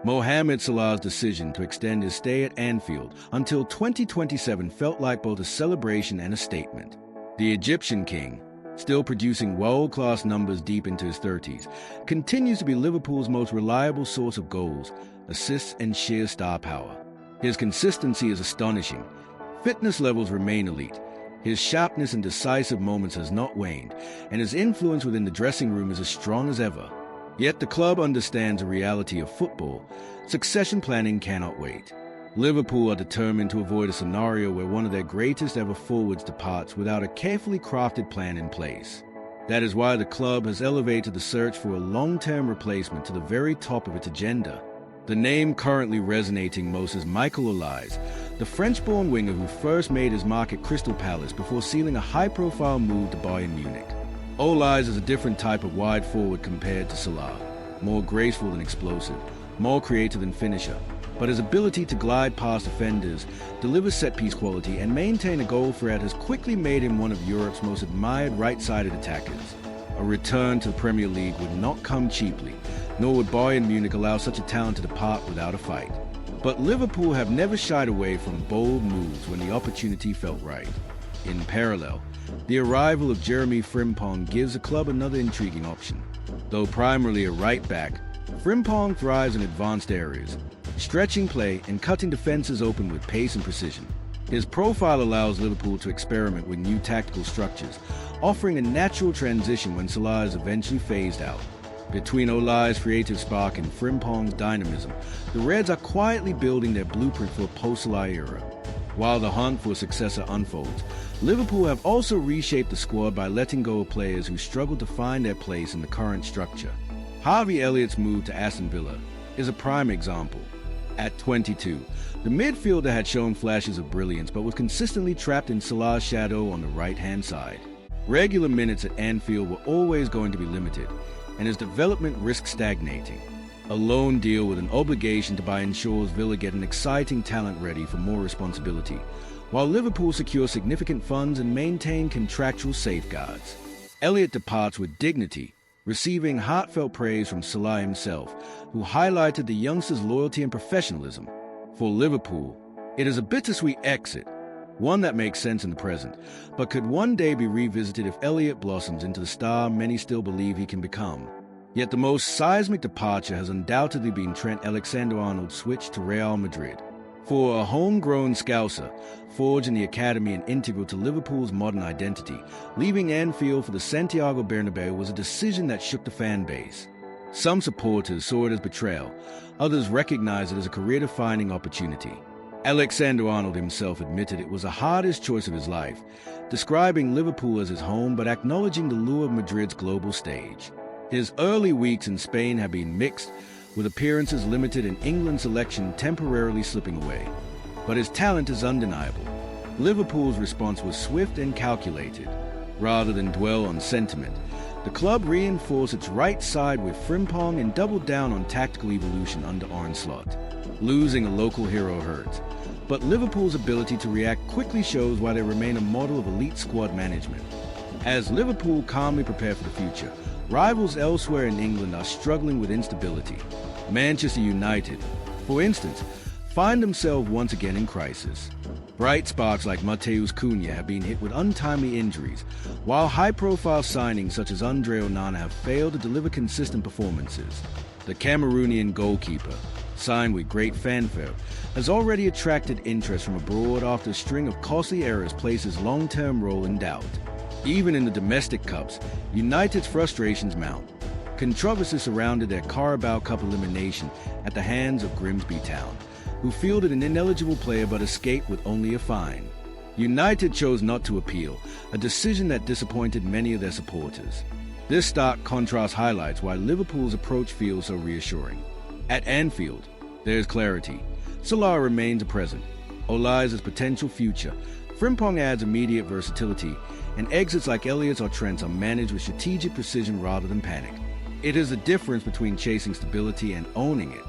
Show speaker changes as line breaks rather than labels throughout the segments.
Mohamed Salah's decision to extend his stay at Anfield until 2027 felt like both a celebration and a statement. The Egyptian king, still producing world-class numbers deep into his 30s, continues to be Liverpool's most reliable source of goals, assists, and sheer star power. His consistency is astonishing. Fitness levels remain elite. His sharpness in decisive moments has not waned, and his influence within the dressing room is as strong as ever. Yet the club understands the reality of football. Succession planning cannot wait. Liverpool are determined to avoid a scenario where one of their greatest ever forwards departs without a carefully crafted plan in place. That is why the club has elevated the search for a long-term replacement to the very top of its agenda. The name currently resonating most is Michael Olise, the French-born winger who first made his mark at Crystal Palace before sealing a high-profile move to Bayern Munich. Olise is a different type of wide forward compared to Salah, more graceful than explosive, more creative than finisher, but his ability to glide past defenders, deliver set-piece quality, and maintain a goal threat has quickly made him one of Europe's most admired right-sided attackers. A return to the Premier League would not come cheaply, nor would Bayern Munich allow such a talent to depart without a fight. But Liverpool have never shied away from bold moves when the opportunity felt right. In parallel, the arrival of Jeremie Frimpong gives the club another intriguing option. Though primarily a right-back, Frimpong thrives in advanced areas, stretching play and cutting defenses open with pace and precision. His profile allows Liverpool to experiment with new tactical structures, offering a natural transition when Salah is eventually phased out. Between Olise's creative spark and Frimpong's dynamism, the Reds are quietly building their blueprint for a post-Salah era. While the hunt for a successor unfolds, Liverpool have also reshaped the squad by letting go of players who struggled to find their place in the current structure. Harvey Elliott's move to Aston Villa is a prime example. At 22, the midfielder had shown flashes of brilliance but was consistently trapped in Salah's shadow on the right-hand side. Regular minutes at Anfield were always going to be limited, and his development risked stagnating. A loan deal with an obligation to buy ensures Villa get an exciting talent ready for more responsibility, while Liverpool secure significant funds and maintain contractual safeguards. Elliott departs with dignity, receiving heartfelt praise from Salah himself, who highlighted the youngster's loyalty and professionalism. For Liverpool, it is a bittersweet exit, one that makes sense in the present, but could one day be revisited if Elliott blossoms into the star many still believe he can become. Yet the most seismic departure has undoubtedly been Trent Alexander-Arnold's switch to Real Madrid. For a homegrown Scouser, forged in the academy and integral to Liverpool's modern identity, leaving Anfield for the Santiago Bernabeu was a decision that shook the fan base. Some supporters saw it as betrayal, others recognized it as a career-defining opportunity. Alexander-Arnold himself admitted it was the hardest choice of his life, describing Liverpool as his home but acknowledging the lure of Madrid's global stage. His early weeks in Spain have been mixed, with appearances limited and England's selection temporarily slipping away. But his talent is undeniable. Liverpool's response was swift and calculated. Rather than dwell on sentiment, the club reinforced its right side with Frimpong and doubled down on tactical evolution under Arne Slot. Losing a local hero hurts, but Liverpool's ability to react quickly shows why they remain a model of elite squad management. As Liverpool calmly prepare for the future, rivals elsewhere in England are struggling with instability. Manchester United, for instance, find themselves once again in crisis. Bright sparks like Matheus Cunha have been hit with untimely injuries, while high-profile signings such as Andre Onana have failed to deliver consistent performances. The Cameroonian goalkeeper, signed with great fanfare, has already attracted interest from abroad after a string of costly errors placed his long-term role in doubt. Even in the domestic cups, United's frustrations mount. Controversy surrounded their Carabao Cup elimination at the hands of Grimsby Town, who fielded an ineligible player but escaped with only a fine. United chose not to appeal, a decision that disappointed many of their supporters. This stark contrast highlights why Liverpool's approach feels so reassuring. At Anfield, there is clarity. Salah remains a present, Olise's potential future. Frimpong adds immediate versatility, and exits like Elliott's or Trent's are managed with strategic precision rather than panic. It is the difference between chasing stability and owning it.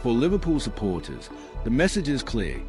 For Liverpool supporters, the message is clear.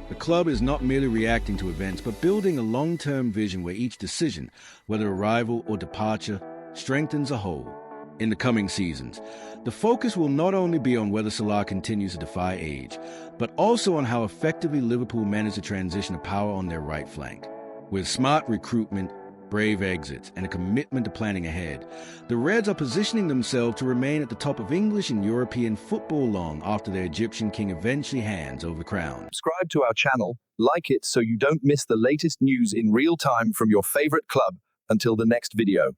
The club is not merely reacting to events, but building a long-term vision where each decision, whether arrival or departure, strengthens a whole. in the coming seasons. The focus will not only be on whether Salah continues to defy age, but also on how effectively Liverpool manage the transition of power on their right flank. With smart recruitment, brave exits, and a commitment to planning ahead, the Reds are positioning themselves to remain at the top of English and European football long after their Egyptian king eventually hands over the crown.
Subscribe to our channel, like it so you don't miss the latest news in real time from your favorite club. Until the next video.